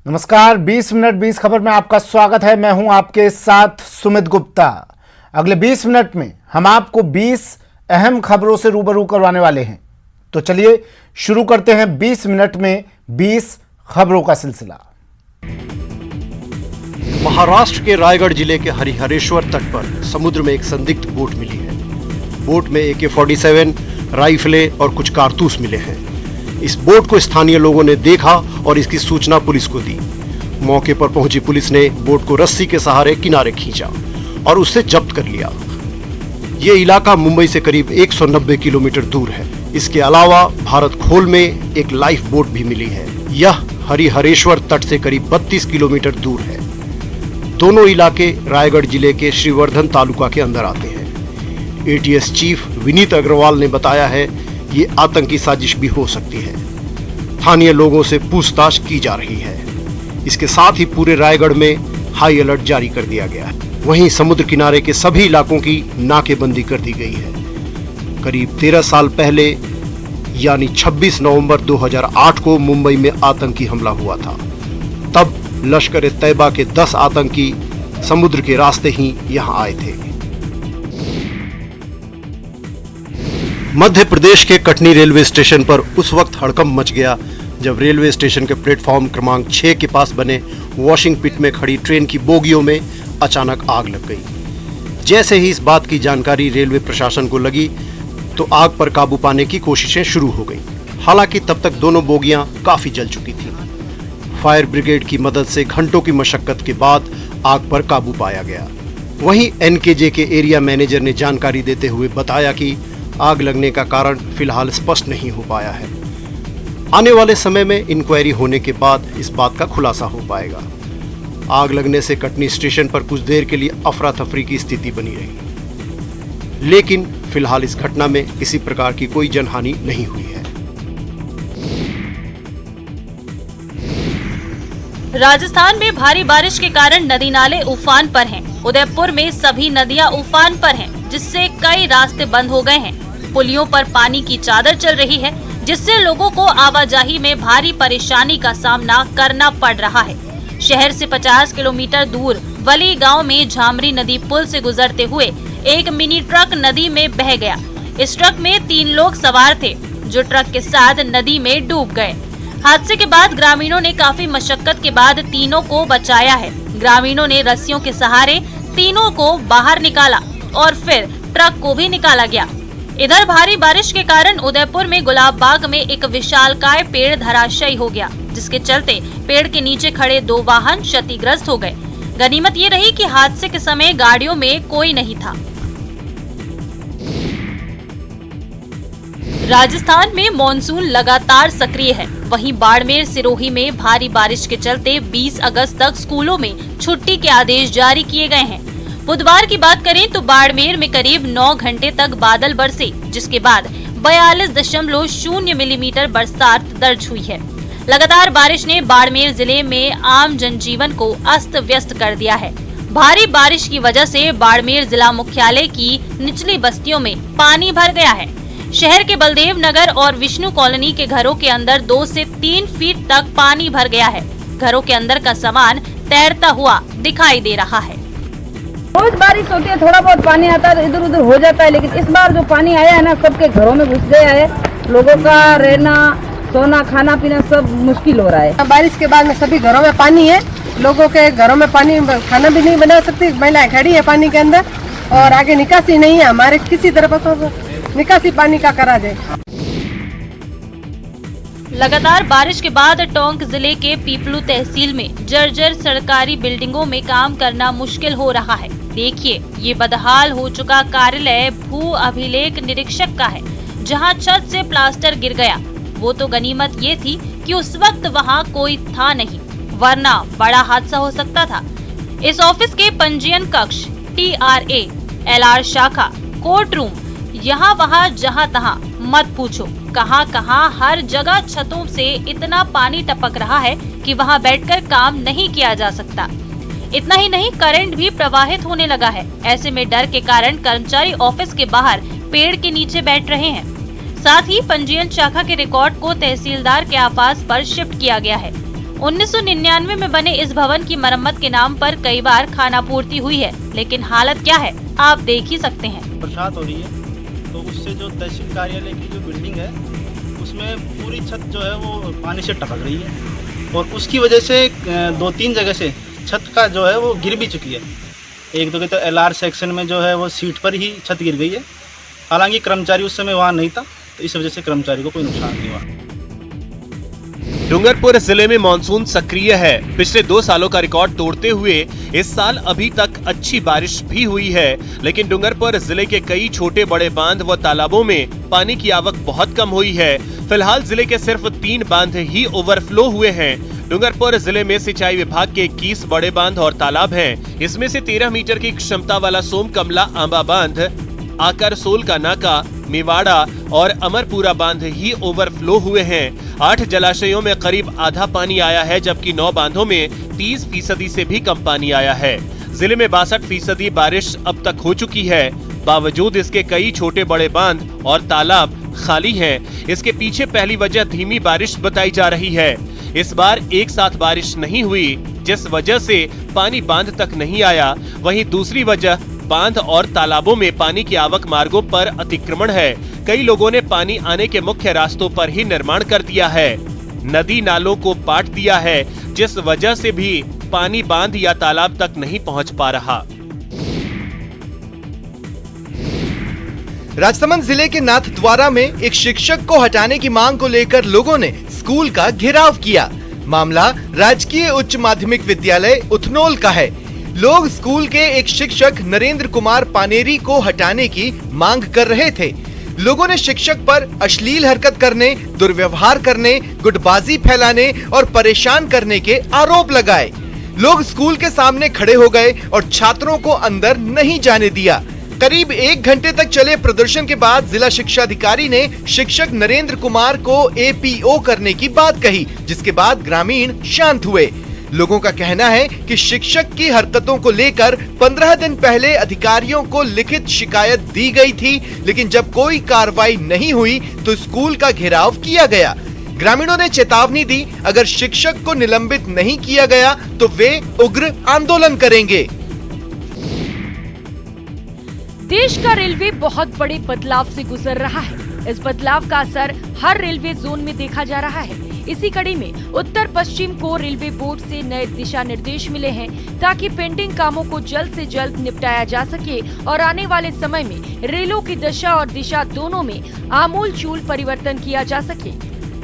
नमस्कार, 20 मिनट 20 खबर में आपका स्वागत है। मैं हूं आपके साथ सुमित गुप्ता। अगले 20 मिनट में हम आपको 20 अहम खबरों से रूबरू करवाने वाले हैं। तो चलिए शुरू करते हैं 20 मिनट में 20 खबरों का सिलसिला। महाराष्ट्र के रायगढ़ जिले के हरिहरेश्वर तट पर समुद्र में एक संदिग्ध बोट मिली है। बोट में AK-47 राइफलें और कुछ कारतूस मिले हैं। इस बोट को स्थानीय लोगों ने देखा और इसकी सूचना पुलिस को दी। मौके पर पहुंची पुलिस ने बोट को रस्सी के सहारे किनारे खींचा और उससे जब्त कर लिया। ये इलाका मुंबई से करीब 190 किलोमीटर दूर है। इसके अलावा भारत खोल में एक लाइफ बोट भी मिली है। यह हरिहरेश्वर तट से करीब 32 किलोमीटर दूर है। दोनों इलाके रायगढ़ जिले के श्रीवर्धन तालुका के अंदर आते हैं। ATS चीफ विनीत अग्रवाल ने बताया है ये आतंकी साजिश भी हो सकती है। स्थानीय लोगों से पूछताछ की जा रही है। इसके साथ ही पूरे रायगढ़ में हाई अलर्ट जारी कर दिया गया है। वहीं समुद्र किनारे के सभी इलाकों की नाकेबंदी कर दी गई है। करीब 13 साल पहले यानी 26 नवंबर 2008 को मुंबई में आतंकी हमला हुआ था। तब लश्कर-ए-तैयबा के 10 आतंकी समुद्र के रास्ते ही यहां आए थे। मध्य प्रदेश के कटनी रेलवे स्टेशन पर उस वक्त हड़कंप मच गया जब रेलवे स्टेशन के प्लेटफॉर्म क्रमांक 6 के पास बने वॉशिंग पिट में खड़ी ट्रेन की बोगियों में अचानक आग लग गई। जैसे ही इस बात की जानकारी रेलवे प्रशासन को लगी तो आग पर काबू पाने की कोशिशें शुरू हो गई। हालांकि तब तक दोनों बोगियां काफी जल चुकी थीं। फायर ब्रिगेड की मदद से घंटों की मशक्कत के बाद आग पर काबू पाया गया। वहीं NKJ के एरिया मैनेजर ने जानकारी देते हुए बताया कि आग लगने का कारण फिलहाल स्पष्ट नहीं हो पाया है। आने वाले समय में इंक्वायरी होने के बाद इस बात का खुलासा हो पाएगा। आग लगने से कटनी स्टेशन पर कुछ देर के लिए अफरा तफरी की स्थिति बनी रही, लेकिन फिलहाल इस घटना में किसी प्रकार की कोई जनहानि नहीं हुई है। राजस्थान में भारी बारिश के कारण नदी नाले उफान पर हैं। उदयपुर में सभी नदियां उफान पर हैं, जिससे कई रास्ते बंद हो गए हैं। पुलियों पर पानी की चादर चल रही है, जिससे लोगों को आवाजाही में भारी परेशानी का सामना करना पड़ रहा है। शहर से 50 किलोमीटर दूर वली गांव में झामरी नदी पुल से गुजरते हुए एक मिनी ट्रक नदी में बह गया। इस ट्रक में 3 लोग सवार थे, जो ट्रक के साथ नदी में डूब गए। हादसे के बाद ग्रामीणों ने काफी मशक्कत के बाद तीनों को बचाया है। ग्रामीणों ने रस्सियों के सहारे तीनों को बाहर निकाला और फिर ट्रक को भी निकाला गया। इधर भारी बारिश के कारण उदयपुर में गुलाब बाग में एक विशालकाय पेड़ धराशायी हो गया, जिसके चलते पेड़ के नीचे खड़े 2 वाहन क्षतिग्रस्त हो गए। गनीमत ये रही कि हादसे के समय गाड़ियों में कोई नहीं था। राजस्थान में मॉनसून लगातार सक्रिय है। वहीं बाड़मेर सिरोही में भारी बारिश के चलते 20 अगस्त तक स्कूलों में छुट्टी के आदेश जारी किए गए हैं। बुधवार की बात करें तो बाड़मेर में करीब 9 घंटे तक बादल बरसे, जिसके बाद 42.0 मिलीमीटर बरसात दर्ज हुई है। लगातार बारिश ने बाड़मेर जिले में आम जनजीवन को अस्त व्यस्त कर दिया है। भारी बारिश की वजह से बाड़मेर जिला मुख्यालय की निचली बस्तियों में पानी भर गया है। शहर के बलदेव नगर और विष्णु कॉलोनी के घरों के अंदर 2 से 3 फीट तक पानी भर गया है। घरों के अंदर का सामान तैरता हुआ दिखाई दे रहा है। रोज बारिश होती है, थोड़ा बहुत पानी आता है, इधर उधर हो जाता है, लेकिन इस बार जो पानी आया है ना, सबके घरों में घुस गया है। लोगों का रहना, सोना, खाना पीना सब मुश्किल हो रहा है। बारिश के बाद में सभी घरों में पानी है। लोगों के घरों में पानी, खाना भी नहीं बना सकती, महिलाएं खड़ी है पानी के अंदर और आगे निकासी नहीं है। हमारे किसी तरह से निकासी पानी का करा जाए। लगातार बारिश के बाद टोंक जिले के पीपलू तहसील में जर्जर सरकारी बिल्डिंगों में काम करना मुश्किल हो रहा है। देखिए, ये बदहाल हो चुका कार्यालय भू अभिलेख निरीक्षक का है, जहां छत से प्लास्टर गिर गया। वो तो गनीमत ये थी कि उस वक्त वहां कोई था नहीं, वरना बड़ा हादसा हो सकता था। इस ऑफिस के पंजीयन कक्ष, TRA, LR शाखा, कोर्ट रूम, यहाँ वहाँ जहाँ तहाँ मत पूछो, कहाँ हर जगह छतों से इतना पानी टपक रहा है कि वहाँ बैठकर काम नहीं किया जा सकता। इतना ही नहीं, करंट भी प्रवाहित होने लगा है। ऐसे में डर के कारण कर्मचारी ऑफिस के बाहर पेड़ के नीचे बैठ रहे हैं। साथ ही पंजीयन शाखा के रिकॉर्ड को तहसीलदार के आवास पर शिफ्ट किया गया है। 1999 में बने इस भवन की मरम्मत के नाम पर कई बार खानापूर्ति हुई है, लेकिन हालत क्या है आप देख ही सकते हैं। बरसात हो रही है तो उससे जो तहसील कार्यालय की जो बिल्डिंग है उसमें पूरी छत जो है वो पानी से टपक रही है और उसकी वजह से 2-3 जगह से छत का जो है वो गिर भी चुकी है। एक दो तो LR सेक्शन में जो है वो सीट पर ही छत गिर गई है। हालांकि कर्मचारी उस समय वहाँ नहीं था, तो इस वजह से कर्मचारी को कोई नुकसान नहीं हुआ। डूंगरपुर जिले में मानसून सक्रिय है। पिछले 2 सालों का रिकॉर्ड तोड़ते हुए इस साल अभी तक अच्छी बारिश भी हुई है, लेकिन डूंगरपुर जिले के कई छोटे बड़े बांध व तालाबों में पानी की आवक बहुत कम हुई है। फिलहाल जिले के सिर्फ 3 बांध ही ओवरफ्लो हुए हैं। डूंगरपुर जिले में सिंचाई विभाग के 21 बड़े बांध और तालाब हैं। इसमें से 13 मीटर की क्षमता वाला सोम कमला आंबा बांध, आकरसोल का नाका, मेवाड़ा और अमरपुरा बांध ही ओवरफ्लो हुए हैं। 8 जलाशयों में करीब आधा पानी आया है, जबकि 9 बांधों में 30% से भी कम पानी आया है। जिले में 62% बारिश अब तक हो चुकी है। बावजूद इसके कई छोटे बड़े बांध और तालाब खाली हैं। इसके पीछे पहली वजह धीमी बारिश बताई जा रही है। इस बार एक साथ बारिश नहीं हुई, जिस वजह से पानी बांध तक नहीं आया। वहीं दूसरी वजह बांध और तालाबों में पानी की आवक मार्गों पर अतिक्रमण है। कई लोगों ने पानी आने के मुख्य रास्तों पर ही निर्माण कर दिया है। नदी नालों को पाट दिया है, जिस वजह से भी पानी बांध या तालाब तक नहीं पहुंच पा रहा। राजसमंद जिले के नाथद्वारा में एक शिक्षक को हटाने की मांग को लेकर लोगों ने स्कूल का घेराव किया। मामला राजकीय उच्च माध्यमिक विद्यालय उथनोल का है। लोग स्कूल के एक शिक्षक नरेंद्र कुमार पानेरी को हटाने की मांग कर रहे थे। लोगों ने शिक्षक पर अश्लील हरकत करने, दुर्व्यवहार करने, गुटबाजी फैलाने और परेशान करने के आरोप लगाए। लोग स्कूल के सामने खड़े हो गए और छात्रों को अंदर नहीं जाने दिया। करीब 1 घंटे तक चले प्रदर्शन के बाद जिला शिक्षा अधिकारी ने शिक्षक नरेंद्र कुमार को APO करने की बात कही, जिसके बाद ग्रामीण शांत हुए। लोगों का कहना है कि शिक्षक की हरकतों को लेकर 15 दिन पहले अधिकारियों को लिखित शिकायत दी गई थी, लेकिन जब कोई कार्रवाई नहीं हुई तो स्कूल का घेराव किया गया। ग्रामीणों ने चेतावनी दी, अगर शिक्षक को निलंबित नहीं किया गया तो वे उग्र आंदोलन करेंगे। देश का रेलवे बहुत बड़े बदलाव से गुजर रहा है। इस बदलाव का असर हर रेलवे जोन में देखा जा रहा है। इसी कड़ी में उत्तर पश्चिम को रेलवे बोर्ड से नए दिशा निर्देश मिले हैं, ताकि पेंडिंग कामों को जल्द से जल्द निपटाया जा सके और आने वाले समय में रेलों की दशा और दिशा दोनों में आमूल-चूल परिवर्तन किया जा सके।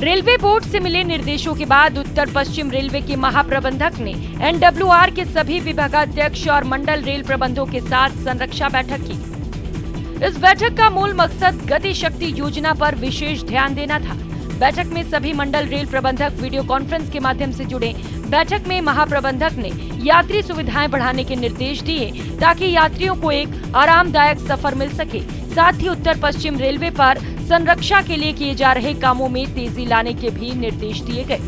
रेलवे बोर्ड से मिले निर्देशों के बाद उत्तर पश्चिम रेलवे के महाप्रबंधक ने NWR के सभी विभागाध्यक्ष और मंडल रेल प्रबंधों के साथ संरक्षा बैठक की। इस बैठक का मूल मकसद गति शक्ति योजना पर विशेष ध्यान देना था। बैठक में सभी मंडल रेल प्रबंधक वीडियो कॉन्फ्रेंस के माध्यम से जुड़े। बैठक में महाप्रबंधक ने यात्री सुविधाएं बढ़ाने के निर्देश दिए, ताकि यात्रियों को एक आरामदायक सफर मिल सके। साथ ही उत्तर पश्चिम रेलवे पर संरक्षा के लिए किए जा रहे कामों में तेजी लाने के भी निर्देश दिए गए।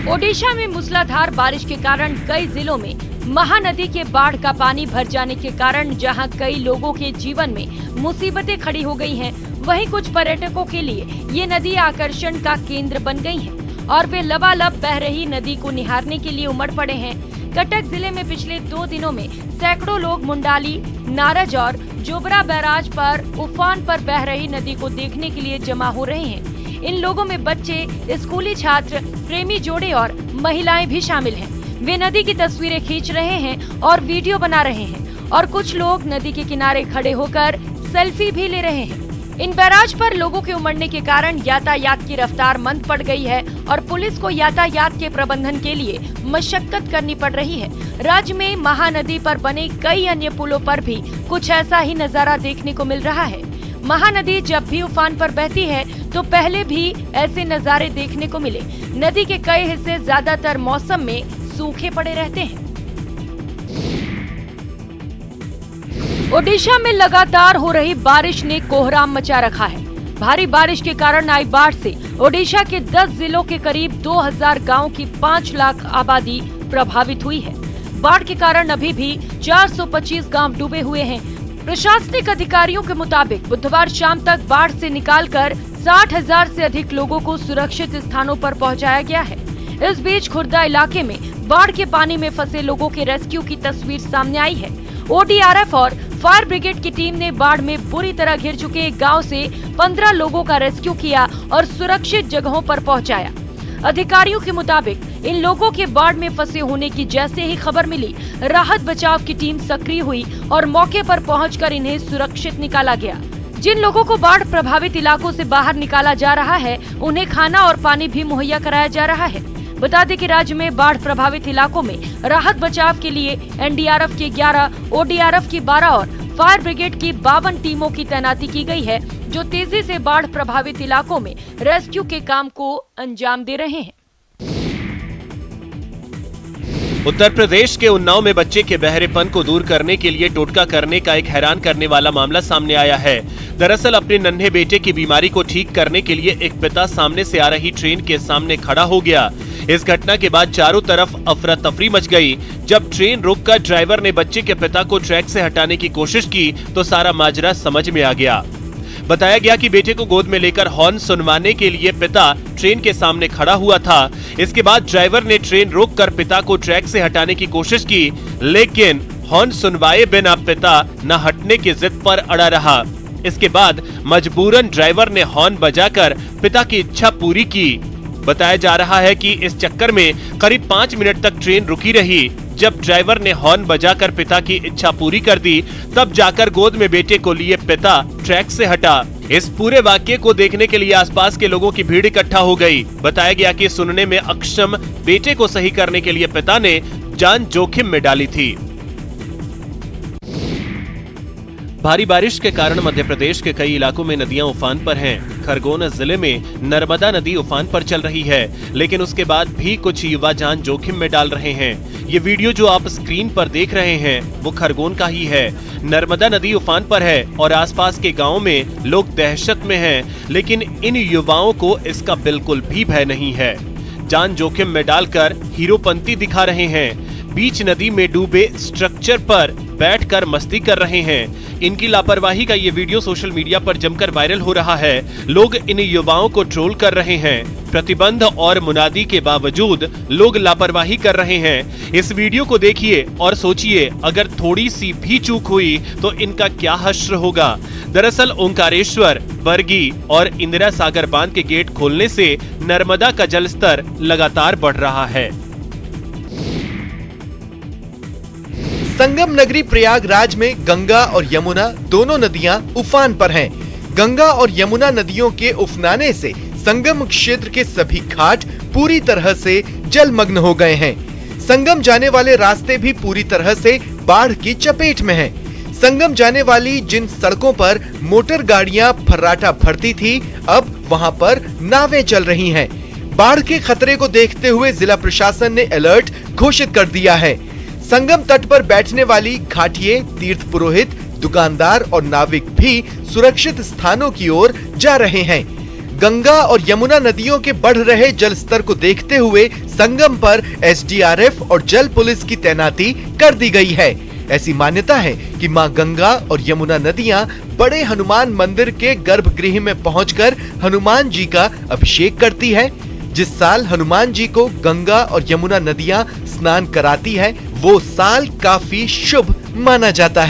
ओडिशा में मूसलाधार बारिश के कारण कई जिलों में महानदी के बाढ़ का पानी भर जाने के कारण जहां कई लोगों के जीवन में मुसीबतें खड़ी हो गई हैं, वहीं कुछ पर्यटकों के लिए ये नदी आकर्षण का केंद्र बन गई है और वे लबालब बह रही नदी को निहारने के लिए उमड़ पड़े हैं। कटक जिले में पिछले 2 दिनों में सैकड़ों लोग मुंडाली, नारज और जोबरा बैराज पर उफान पर बह रही नदी को देखने के लिए जमा हो रहे हैं। इन लोगों में बच्चे, स्कूली छात्र, प्रेमी जोड़े और महिलाएं भी शामिल हैं। वे नदी की तस्वीरें खींच रहे हैं और वीडियो बना रहे हैं और कुछ लोग नदी के किनारे खड़े होकर सेल्फी भी ले रहे हैं। इन बैराज पर लोगों के उमड़ने के कारण यातायात की रफ्तार मंद पड़ गई है और पुलिस को यातायात के प्रबंधन के लिए मशक्कत करनी पड़ रही है। राज्य में महानदी पर बने कई अन्य पुलों पर भी कुछ ऐसा ही नजारा देखने को मिल रहा है। महानदी जब भी उफान पर बहती है तो पहले भी ऐसे नजारे देखने को मिले। नदी के कई हिस्से ज्यादातर मौसम में सूखे पड़े रहते हैं। ओडिशा में लगातार हो रही बारिश ने कोहराम मचा रखा है। भारी बारिश के कारण आई बाढ़ से ओडिशा के 10 जिलों के करीब 2000 गांवों की 5 लाख आबादी प्रभावित हुई है। बाढ़ के कारण अभी भी 425 गांव डूबे हुए हैं। प्रशासनिक अधिकारियों के मुताबिक बुधवार शाम तक बाढ़ से निकालकर 60,000 से अधिक लोगों को सुरक्षित स्थानों पर पहुंचाया गया है। इस बीच खुर्दा इलाके में बाढ़ के पानी में फंसे लोगों के रेस्क्यू की तस्वीर सामने आई है। ODRF और फायर ब्रिगेड की टीम ने बाढ़ में बुरी तरह घिर चुके एक गांव से 15 लोगों का रेस्क्यू किया और सुरक्षित जगहों पर पहुंचाया। अधिकारियों के मुताबिक इन लोगों के बाढ़ में फंसे होने की जैसे ही खबर मिली, राहत बचाव की टीम सक्रिय हुई और मौके पर पहुंचकर इन्हें सुरक्षित निकाला गया। जिन लोगों को बाढ़ प्रभावित इलाकों से बाहर निकाला जा रहा है, उन्हें खाना और पानी भी मुहैया कराया जा रहा है। बता दें कि राज्य में बाढ़ प्रभावित इलाकों में राहत बचाव के लिए NDRF की 11, ODRF की 12 और फायर ब्रिगेड की 52 टीमों की तैनाती की गई है, जो तेजी से बाढ़ प्रभावित इलाकों में रेस्क्यू के काम को अंजाम दे रहे हैं। उत्तर प्रदेश के उन्नाव में बच्चे के बहरेपन को दूर करने के लिए टोटका करने का एक हैरान करने वाला मामला सामने आया है। दरअसल अपने नन्हे बेटे की बीमारी को ठीक करने के लिए एक पिता सामने से आ रही ट्रेन के सामने खड़ा हो गया। इस घटना के बाद चारों तरफ अफरा तफरी मच गई। जब ट्रेन रुककर ड्राइवर ने बच्चे के पिता को ट्रैक से हटाने की कोशिश की तो सारा माजरा समझ में आ गया। बताया गया कि बेटे को गोद में लेकर हॉर्न सुनवाने के लिए पिता ट्रेन के सामने खड़ा हुआ था। इसके बाद ड्राइवर ने ट्रेन रोककर पिता को ट्रैक से हटाने की कोशिश की, लेकिन हॉर्न सुनवाए बिना पिता न हटने की जिद पर अड़ा रहा। इसके बाद मजबूरन ड्राइवर ने हॉर्न बजाकर पिता की इच्छा पूरी की। बताया जा रहा है कि इस चक्कर में करीब 5 मिनट तक ट्रेन रुकी रही। जब ड्राइवर ने हॉर्न बजाकर पिता की इच्छा पूरी कर दी, तब जाकर गोद में बेटे को लिए पिता ट्रैक से हटा। इस पूरे वाक्य को देखने के लिए आसपास के लोगों की भीड़ इकट्ठा हो गई। बताया गया कि सुनने में अक्षम बेटे को सही करने के लिए पिता ने जान जोखिम में डाली थी। भारी बारिश के कारण मध्य प्रदेश के कई इलाकों में नदियां उफान पर हैं। खरगोन जिले में नर्मदा नदी उफान पर चल रही है, लेकिन उसके बाद भी कुछ युवा जान जोखिम में डाल रहे हैं। ये वीडियो जो आप स्क्रीन पर देख रहे हैं वो खरगोन का ही है। नर्मदा नदी उफान पर है और आसपास के गाँव में लोग दहशत में हैं, लेकिन इन युवाओं को इसका बिल्कुल भी भय नहीं है। जान जोखिम में डालकर हीरोपंती दिखा रहे हैं। बीच नदी में डूबे स्ट्रक्चर पर बैठकर मस्ती कर रहे हैं। इनकी लापरवाही का ये वीडियो सोशल मीडिया पर जमकर वायरल हो रहा है। लोग इन युवाओं को ट्रोल कर रहे हैं। प्रतिबंध और मुनादी के बावजूद लोग लापरवाही कर रहे हैं। इस वीडियो को देखिए और सोचिए, अगर थोड़ी सी भी चूक हुई तो इनका क्या हश्र होगा। दरअसल ओंकारेश्वर, बरगी और इंदिरा सागर बांध के गेट खोलने से नर्मदा का जलस्तर लगातार बढ़ रहा है। संगम नगरी प्रयागराज में गंगा और यमुना दोनों नदियां उफान पर हैं। गंगा और यमुना नदियों के उफनाने से संगम क्षेत्र के सभी घाट पूरी तरह से जलमग्न हो गए हैं। संगम जाने वाले रास्ते भी पूरी तरह से बाढ़ की चपेट में हैं। संगम जाने वाली जिन सड़कों पर मोटर गाड़ियां फर्राटा भरती थी, अब वहां पर नावें चल रही हैं। बाढ़ के खतरे को देखते हुए जिला प्रशासन ने अलर्ट घोषित कर दिया है। संगम तट पर बैठने वाली घाटिये, तीर्थ पुरोहित, दुकानदार और नाविक भी सुरक्षित स्थानों की ओर जा रहे हैं। गंगा और यमुना नदियों के बढ़ रहे जल स्तर को देखते हुए संगम पर SDRF और जल पुलिस की तैनाती कर दी गई है। ऐसी मान्यता है कि मां गंगा और यमुना नदियां बड़े हनुमान मंदिर के गर्भगृह में पहुंचकर हनुमान जी का अभिषेक करती है। जिस साल हनुमान जी को गंगा और यमुना नदियां स्नान कराती है, वो साल काफी शुभ माना जाता है।